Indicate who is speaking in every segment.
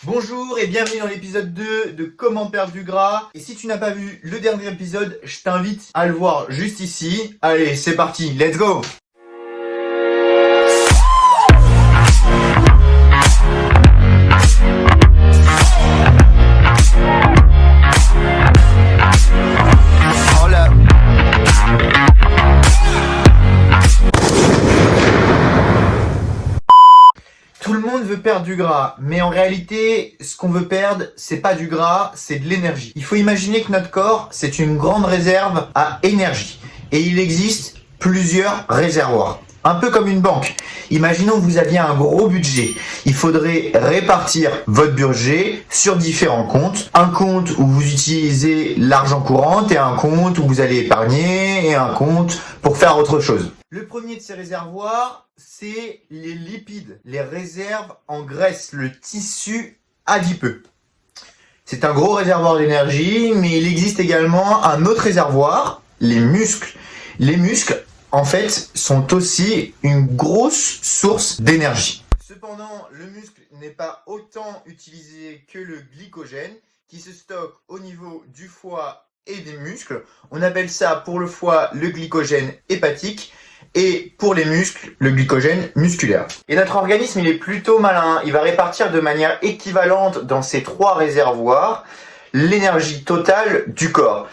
Speaker 1: Bonjour et bienvenue dans l'épisode 2 de Comment perdre du gras. Et si tu n'as pas vu le dernier épisode, je t'invite à le voir juste ici. Allez, c'est parti, let's go! Tout le monde veut perdre du gras, mais en réalité, ce qu'on veut perdre, c'est pas du gras, c'est de l'énergie. Il faut imaginer que notre corps, c'est une grande réserve à énergie. Et il existe plusieurs réservoirs. Un peu comme une banque. Imaginons que vous aviez un gros budget. Il faudrait répartir votre budget sur différents comptes. Un compte où vous utilisez l'argent courant et un compte où vous allez épargner et un compte pour faire autre chose. Le premier de ces réservoirs, c'est les lipides, les réserves en graisse, le tissu adipeux. C'est un gros réservoir d'énergie, mais il existe également un autre réservoir, les muscles. Les muscles, en fait, sont aussi une grosse source d'énergie. Cependant, le muscle n'est pas autant utilisé que le glycogène, qui se stocke au niveau du foie et des muscles. On appelle ça pour le foie le glycogène hépatique et pour les muscles le glycogène musculaire. Et notre organisme, il est plutôt malin. Il va répartir de manière équivalente dans ces trois réservoirs l'énergie totale du corps.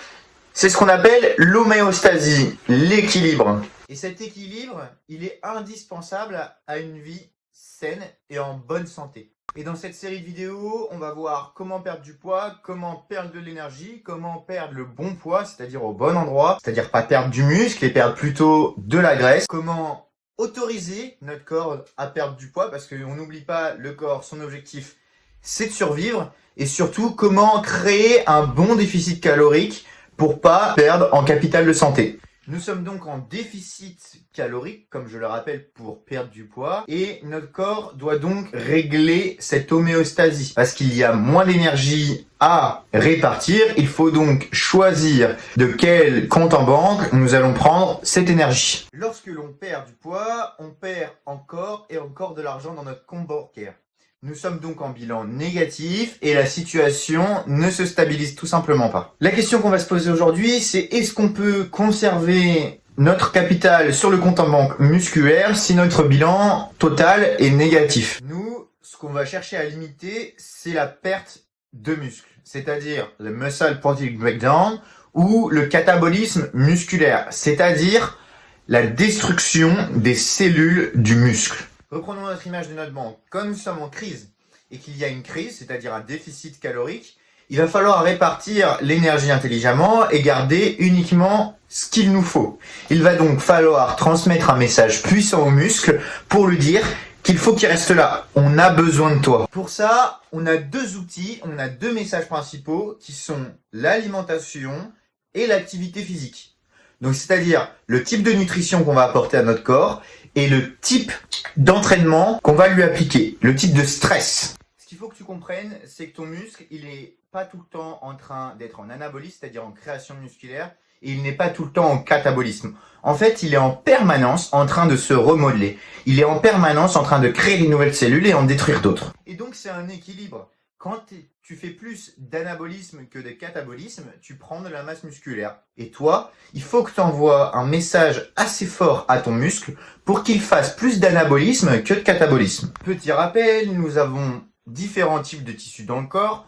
Speaker 1: C'est ce qu'on appelle l'homéostasie, l'équilibre. Et cet équilibre, il est indispensable à une vie saine et en bonne santé. Et dans cette série de vidéos, on va voir comment perdre du poids, comment perdre de l'énergie, comment perdre le bon poids, c'est-à-dire au bon endroit, c'est-à-dire pas perdre du muscle et perdre plutôt de la graisse, comment autoriser notre corps à perdre du poids, parce qu'on n'oublie pas, le corps, son objectif, c'est de survivre, et surtout comment créer un bon déficit calorique pour pas perdre en capital de santé. Nous sommes donc en déficit calorique, comme je le rappelle, pour perdre du poids. Et notre corps doit donc régler cette homéostasie. Parce qu'il y a moins d'énergie à répartir, il faut donc choisir de quel compte en banque nous allons prendre cette énergie. Lorsque l'on perd du poids, on perd encore et encore de l'argent dans notre compte bancaire. Nous sommes donc en bilan négatif et la situation ne se stabilise tout simplement pas. La question qu'on va se poser aujourd'hui, c'est est-ce qu'on peut conserver notre capital sur le compte en banque musculaire si notre bilan total est négatif? Nous, ce qu'on va chercher à limiter, c'est la perte de muscle, c'est-à-dire le muscle protein breakdown ou le catabolisme musculaire, c'est-à-dire la destruction des cellules du muscle. Reprenons notre image de notre banque. Comme nous sommes en crise et qu'il y a une crise, c'est-à-dire un déficit calorique, il va falloir répartir l'énergie intelligemment et garder uniquement ce qu'il nous faut. Il va donc falloir transmettre un message puissant au muscle pour lui dire qu'il faut qu'il reste là. On a besoin de toi. Pour ça, on a deux outils, on a deux messages principaux qui sont l'alimentation et l'activité physique. Donc, c'est-à-dire le type de nutrition qu'on va apporter à notre corps et le type d'entraînement qu'on va lui appliquer, le type de stress. Ce qu'il faut que tu comprennes, c'est que ton muscle, il est pas tout le temps en train d'être en anabolisme, c'est-à-dire en création musculaire, et il n'est pas tout le temps en catabolisme. En fait, il est en permanence en train de se remodeler. Il est en permanence en train de créer de nouvelles cellules et en détruire d'autres. Et donc, c'est un équilibre. Quand tu fais plus d'anabolisme que de catabolisme, tu prends de la masse musculaire. Et toi, il faut que tu envoies un message assez fort à ton muscle pour qu'il fasse plus d'anabolisme que de catabolisme. Petit rappel, nous avons différents types de tissus dans le corps.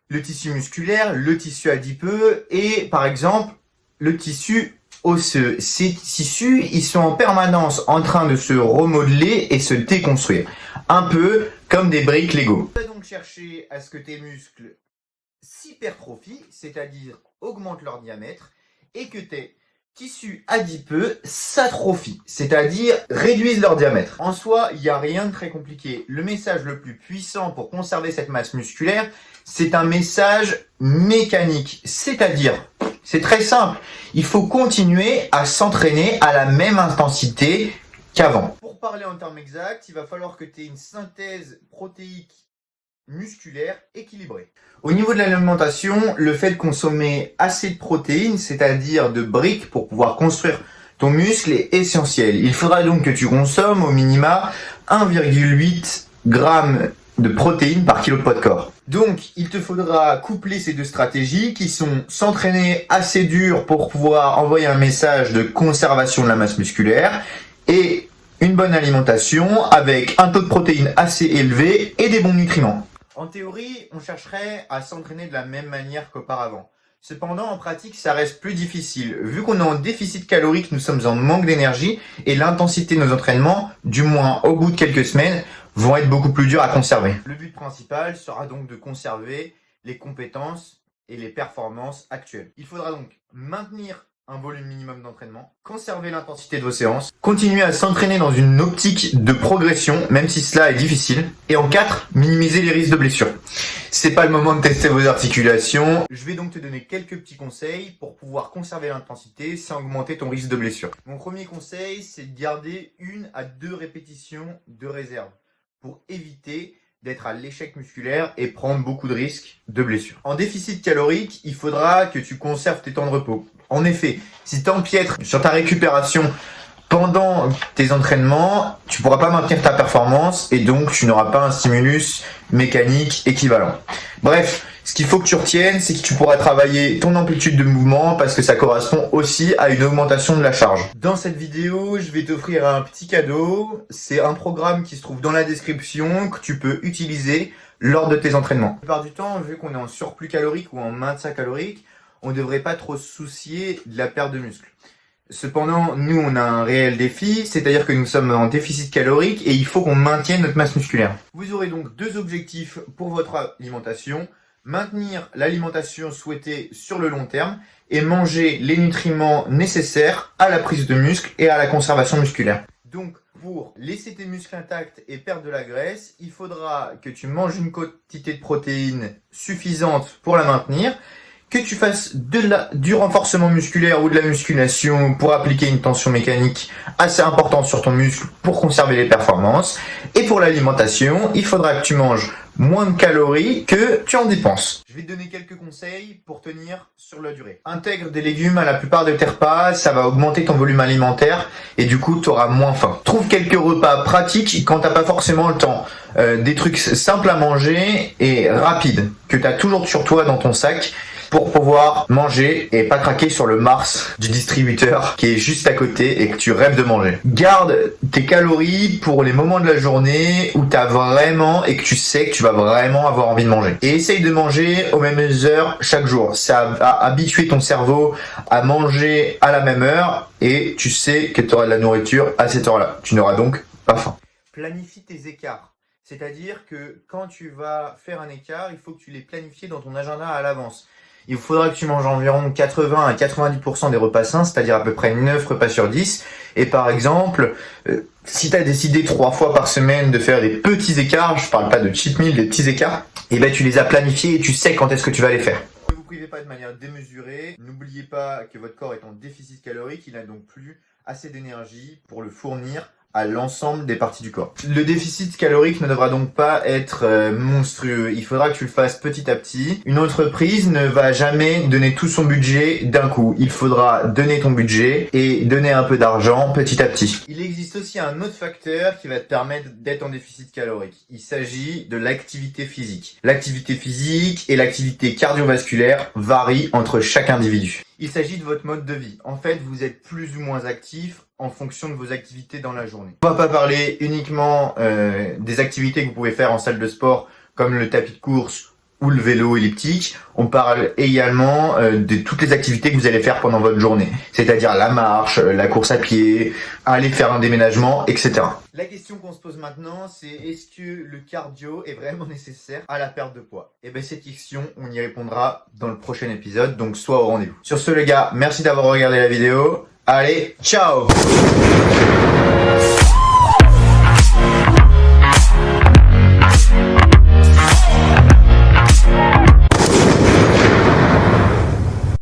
Speaker 1: Le tissu musculaire, le tissu adipeux et par exemple le tissu osseux. Ces tissus, ils sont en permanence en train de se remodeler et se déconstruire. Un peu comme des briques Lego. Tu vas donc chercher à ce que tes muscles s'hypertrophient, c'est-à-dire augmentent leur diamètre, et que tes tissus adipeux s'atrophient, c'est-à-dire réduisent leur diamètre. En soi, il n'y a rien de très compliqué. Le message le plus puissant pour conserver cette masse musculaire, c'est un message mécanique, c'est-à-dire, c'est très simple, il faut continuer à s'entraîner à la même intensité qu'avant. Pour parler en termes exacts, il va falloir que tu aies une synthèse protéique musculaire équilibrée. Au niveau de l'alimentation, le fait de consommer assez de protéines, c'est-à-dire de briques pour pouvoir construire ton muscle, est essentiel. Il faudra donc que tu consommes au minima 1,8 g de protéines par kilo de poids de corps. Donc, il te faudra coupler ces deux stratégies qui sont s'entraîner assez dur pour pouvoir envoyer un message de conservation de la masse musculaire et une bonne alimentation avec un taux de protéines assez élevé et des bons nutriments. En théorie, on chercherait à s'entraîner de la même manière qu'auparavant. Cependant, en pratique, ça reste plus difficile. Vu qu'on est en déficit calorique, nous sommes en manque d'énergie et l'intensité de nos entraînements, du moins au bout de quelques semaines, vont être beaucoup plus durs à conserver. Le but principal sera donc de conserver les compétences et les performances actuelles. Il faudra donc maintenir un volume minimum d'entraînement, conserver l'intensité de vos séances, continuer à s'entraîner dans une optique de progression, même si cela est difficile, et en 4, minimiser les risques de blessure. C'est pas le moment de tester vos articulations. Je vais donc te donner quelques petits conseils pour pouvoir conserver l'intensité sans augmenter ton risque de blessure. Mon premier conseil, c'est de garder 1 à 2 répétitions de réserve pour éviter d'être à l'échec musculaire et prendre beaucoup de risques de blessure. En déficit calorique, il faudra que tu conserves tes temps de repos. En effet, si tu empiètres sur ta récupération pendant tes entraînements, tu pourras pas maintenir ta performance et donc tu n'auras pas un stimulus mécanique équivalent. Bref, ce qu'il faut que tu retiennes, c'est que tu pourras travailler ton amplitude de mouvement parce que ça correspond aussi à une augmentation de la charge. Dans cette vidéo, je vais t'offrir un petit cadeau. C'est un programme qui se trouve dans la description que tu peux utiliser lors de tes entraînements. La plupart du temps, vu qu'on est en surplus calorique ou en maintien calorique, on ne devrait pas trop se soucier de la perte de muscle. Cependant, nous, on a un réel défi, c'est-à-dire que nous sommes en déficit calorique et il faut qu'on maintienne notre masse musculaire. Vous aurez donc 2 objectifs pour votre alimentation. Maintenir l'alimentation souhaitée sur le long terme et manger les nutriments nécessaires à la prise de muscle et à la conservation musculaire. Donc, pour laisser tes muscles intacts et perdre de la graisse, il faudra que tu manges une quantité de protéines suffisante pour la maintenir, que tu fasses du renforcement musculaire ou de la musculation pour appliquer une tension mécanique assez importante sur ton muscle pour conserver les performances. Et pour l'alimentation, il faudra que tu manges moins de calories que tu en dépenses. Je vais te donner quelques conseils pour tenir sur la durée. Intègre des légumes à la plupart de tes repas, ça va augmenter ton volume alimentaire et du coup tu auras moins faim. Trouve quelques repas pratiques quand t'as pas forcément le temps. Des trucs simples à manger et rapides que tu as toujours sur toi dans ton sac pour pouvoir manger et pas craquer sur le Mars du distributeur qui est juste à côté et que tu rêves de manger. Garde tes calories pour les moments de la journée où t'as vraiment et que tu sais que tu vas vraiment avoir envie de manger. Et essaye de manger aux mêmes heures chaque jour. Ça va habituer ton cerveau à manger à la même heure et tu sais que tu auras de la nourriture à cette heure-là. Tu n'auras donc pas faim. Planifie tes écarts. C'est-à-dire que quand tu vas faire un écart, il faut que tu les planifies dans ton agenda à l'avance. Il faudra que tu manges environ 80 à 90% des repas sains, c'est-à-dire à peu près 9 repas sur 10. Et par exemple, si tu as décidé 3 fois par semaine de faire des petits écarts, je parle pas de cheat meal, des petits écarts, et ben tu les as planifiés et tu sais quand est-ce que tu vas les faire. Ne vous privez pas de manière démesurée. N'oubliez pas que votre corps est en déficit calorique, il n'a donc plus assez d'énergie pour le fournir à l'ensemble des parties du corps. Le déficit calorique ne devra donc pas être monstrueux. Il faudra que tu le fasses petit à petit. Une entreprise ne va jamais donner tout son budget d'un coup. Il faudra donner ton budget et donner un peu d'argent petit à petit. Il existe aussi un autre facteur qui va te permettre d'être en déficit calorique. Il s'agit de l'activité physique. L'activité physique et l'activité cardiovasculaire varient entre chaque individu. Il s'agit de votre mode de vie. En fait, vous êtes plus ou moins actif en fonction de vos activités dans la journée. On va pas parler uniquement des activités que vous pouvez faire en salle de sport comme le tapis de course ou le vélo elliptique. On parle également de toutes les activités que vous allez faire pendant votre journée, c'est-à-dire la marche, la course à pied, aller faire un déménagement, etc. La question qu'on se pose maintenant, c'est est-ce que le cardio est vraiment nécessaire à la perte de poids? Et bien cette question, on y répondra dans le prochain épisode, donc sois au rendez-vous. Sur ce les gars, merci d'avoir regardé la vidéo. Allez, ciao!